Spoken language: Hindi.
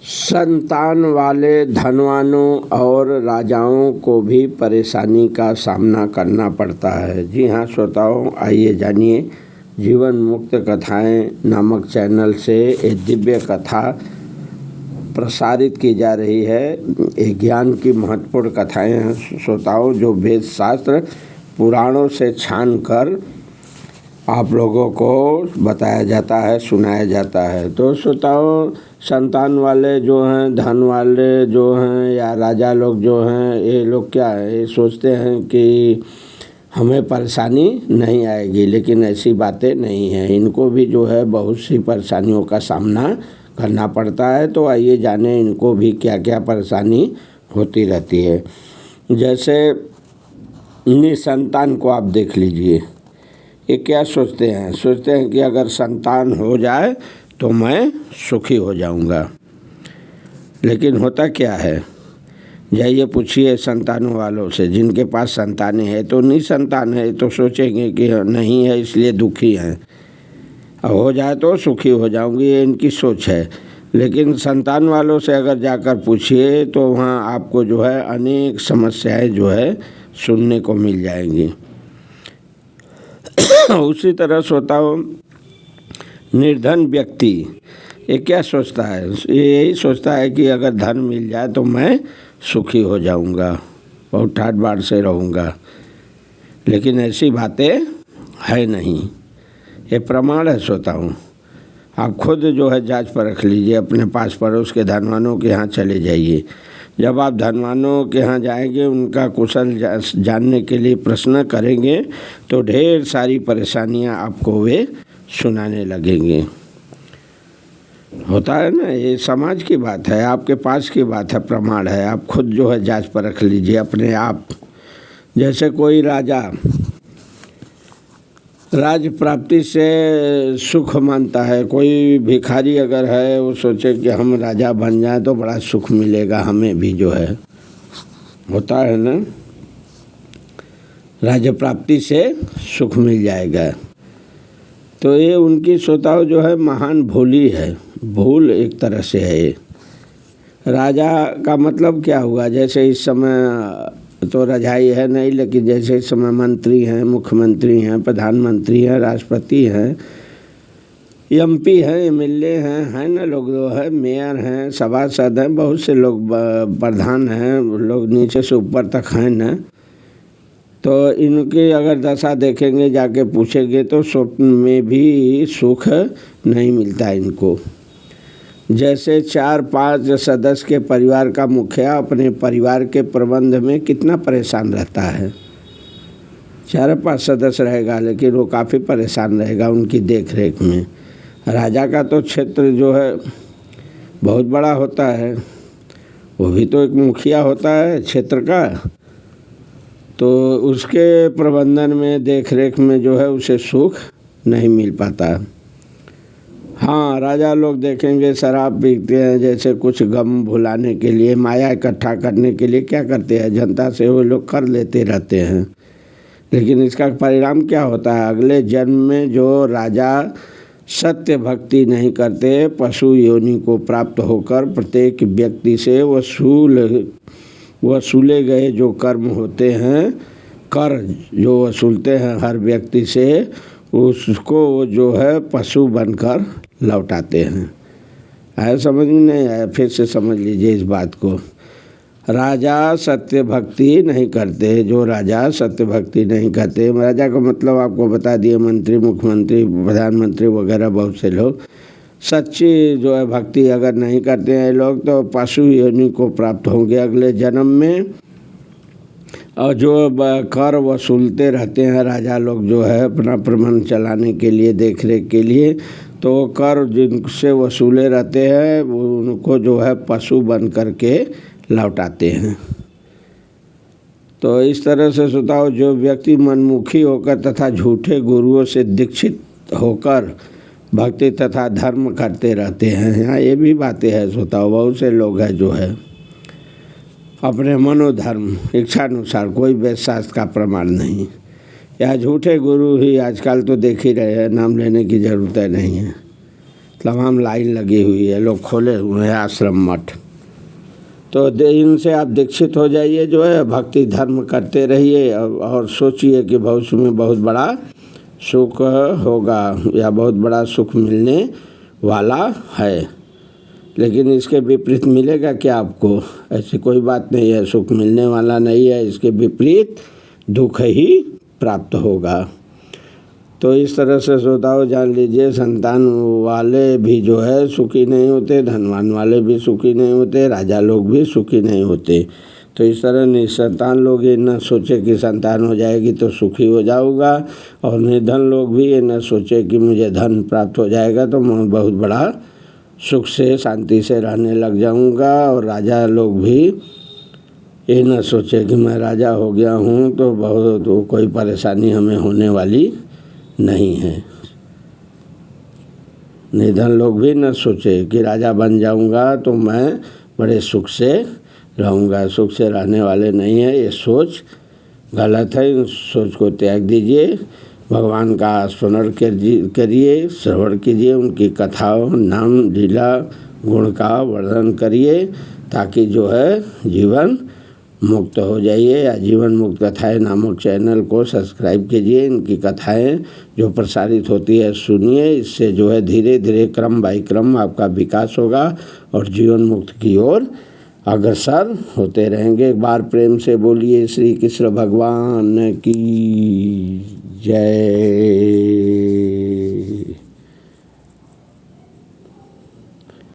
संतान वाले धनवानों और राजाओं को भी परेशानी का सामना करना पड़ता है। जी हाँ श्रोताओं, आइए जानिए। जीवन मुक्त कथाएं नामक चैनल से एक दिव्य कथा प्रसारित की जा रही है। एक ज्ञान की महत्वपूर्ण कथाएं हैं श्रोताओं, जो वेद शास्त्र पुराणों से छान कर आप लोगों को बताया जाता है, सुनाया जाता है। तो श्रोताओं, संतान वाले जो हैं, धन वाले जो हैं या राजा लोग जो हैं, ये लोग क्या है, ये सोचते हैं कि हमें परेशानी नहीं आएगी, लेकिन ऐसी बातें नहीं हैं। इनको भी जो है बहुत सी परेशानियों का सामना करना पड़ता है। तो आइए जानें इनको भी क्या क्या परेशानी होती रहती है। जैसे निसंतान को आप देख लीजिए, ये क्या सोचते हैं कि अगर संतान हो जाए तो मैं सुखी हो जाऊंगा। लेकिन होता क्या है, जाइए पूछिए संतानों वालों से, जिनके पास संतानें हैं। तो निसंतान है तो सोचेंगे कि नहीं है इसलिए दुखी हैं, हो जाए तो सुखी हो जाऊंगी, ये इनकी सोच है। लेकिन संतान वालों से अगर जाकर पूछिए तो वहाँ आपको जो है अनेक समस्याएं जो है सुनने को मिल जाएंगी। उसी तरह श्रोताओं, निर्धन व्यक्ति ये क्या सोचता है, ये यही सोचता है कि अगर धन मिल जाए तो मैं सुखी हो जाऊंगा, बहुत ठाट बाट से रहूँगा। लेकिन ऐसी बातें है नहीं, ये प्रमाण है श्रोताओं। आप खुद जो है जांच परख लीजिए, अपने पास पड़ोस के धनवानों के यहाँ चले जाइए। जब आप धनवानों के यहाँ जाएंगे, उनका कुशल जानने के लिए प्रश्न करेंगे तो ढेर सारी परेशानियां आपको वे सुनाने लगेंगे। होता है ना, ये समाज की बात है, आपके पास की बात है, प्रमाण है। आप खुद जो है जांच परख लीजिए अपने आप। जैसे कोई राजा राज्य प्राप्ति से सुख मानता है, कोई भिखारी अगर है वो सोचे कि हम राजा बन जाएं तो बड़ा सुख मिलेगा हमें भी, जो है होता है ना, राज्य प्राप्ति से सुख मिल जाएगा। तो ये उनकी श्रोताओं जो है महान भूली है, भूल एक तरह से है ये। राजा का मतलब क्या हुआ, जैसे इस समय तो रजाई है नहीं, लेकिन जैसे इस समय मंत्री हैं, मुख्यमंत्री हैं, प्रधानमंत्री हैं, राष्ट्रपति हैं, एमपी हैं, एमएलए हैं, है ना, लोग जो है मेयर हैं, सभासद हैं, बहुत से लोग प्रधान हैं, लोग नीचे से ऊपर तक हैं ना। तो इनकी अगर दशा देखेंगे, जाके पूछेंगे तो स्वप्न में भी सुख नहीं मिलता इनको। जैसे 4-5 सदस्य के परिवार का मुखिया अपने परिवार के प्रबंध में कितना परेशान रहता है। 4-5 सदस्य रहेगा लेकिन वो काफ़ी परेशान रहेगा उनकी देख रेख में। राजा का तो क्षेत्र जो है बहुत बड़ा होता है, वो भी तो एक मुखिया होता है क्षेत्र का, तो उसके प्रबंधन में देख रेख में जो है उसे सुख नहीं मिल पाता। हाँ, राजा लोग देखेंगे शराब पीते हैं, जैसे कुछ गम भुलाने के लिए, माया इकट्ठा करने के लिए क्या करते हैं, जनता से वो लोग कर लेते रहते हैं। लेकिन इसका परिणाम क्या होता है, अगले जन्म में जो राजा सत्य भक्ति नहीं करते, पशु योनि को प्राप्त होकर प्रत्येक व्यक्ति से वसूले गए जो कर्म होते हैं, कर जो वसूलते हैं हर व्यक्ति से, उसको जो है पशु बनकर लौटाते हैं। आया समझ में नहीं आया, फिर से समझ लीजिए इस बात को। राजा सत्य भक्ति नहीं करते, जो राजा सत्य भक्ति नहीं करते, राजा का मतलब आपको बता दिए, मंत्री, मुख्यमंत्री, प्रधानमंत्री वगैरह बहुत से लोग सच्ची जो है भक्ति अगर नहीं करते हैं लोग, तो पशु योनि को प्राप्त होंगे अगले जन्म में। और जो कर वसूलते रहते हैं राजा लोग जो है अपना प्रबंध चलाने के लिए, देख रेख के लिए, तो कर जिनसे वसूले रहते हैं उनको जो है पशु बन करके लौटाते हैं। तो इस तरह से श्रोताओं, जो व्यक्ति मनमुखी होकर तथा झूठे गुरुओं से दीक्षित होकर भक्ति तथा धर्म करते रहते हैं, यहाँ ये भी बातें हैं श्रोताओं, बहुत से लोग हैं जो है अपने मनोधर्म इच्छानुसार, कोई वेद शास्त्र का प्रमाण नहीं, या झूठे गुरु ही आजकल तो देख ही रहे हैं, नाम लेने की ज़रूरत नहीं है। तमाम लाइन लगी हुई है, लोग खोले हुए हैं आश्रम मठ। तो इनसे आप दीक्षित हो जाइए, जो है भक्ति धर्म करते रहिए और सोचिए कि भविष्य में बहुत बड़ा सुख होगा या बहुत बड़ा सुख मिलने वाला है। लेकिन इसके विपरीत मिलेगा क्या आपको? ऐसी कोई बात नहीं है, सुख मिलने वाला नहीं है, इसके विपरीत दुख ही प्राप्त होगा। तो इस तरह से श्रोताओं जान लीजिए, संतान वाले भी जो है सुखी नहीं होते, धनवान वाले भी सुखी नहीं होते, राजा लोग भी सुखी नहीं होते। तो इस तरह निसंतान लोग ये न सोचे कि संतान हो जाएगी तो सुखी हो जाऊंगा, और निर्धन लोग भी ये न सोचे कि मुझे धन प्राप्त हो जाएगा तो मैं बहुत बड़ा सुख से शांति से रहने लग जाऊंगा, और राजा लोग भी ये न सोचे कि मैं राजा हो गया हूँ तो बहुत कोई परेशानी हमें होने वाली नहीं है। निर्धन लोग भी न सोचे कि राजा बन जाऊंगा तो मैं बड़े सुख से रहूंगा। सुख से रहने वाले नहीं है, ये सोच गलत है। इन सोच को त्याग दीजिए, भगवान का स्मरण करिए, श्रवण कीजिए, उनकी कथाओं नाम लीला गुण का वर्णन करिए, ताकि जो है जीवन मुक्त हो जाइए। या जीवन मुक्त कथाएं नामक चैनल को सब्सक्राइब कीजिए, इनकी कथाएं जो प्रसारित होती है सुनिए। इससे जो है धीरे धीरे क्रम बाई क्रम आपका विकास होगा और जीवन मुक्त की ओर अग्रसर होते रहेंगे। एक बार प्रेम से बोलिए श्री कृष्ण भगवान की जय।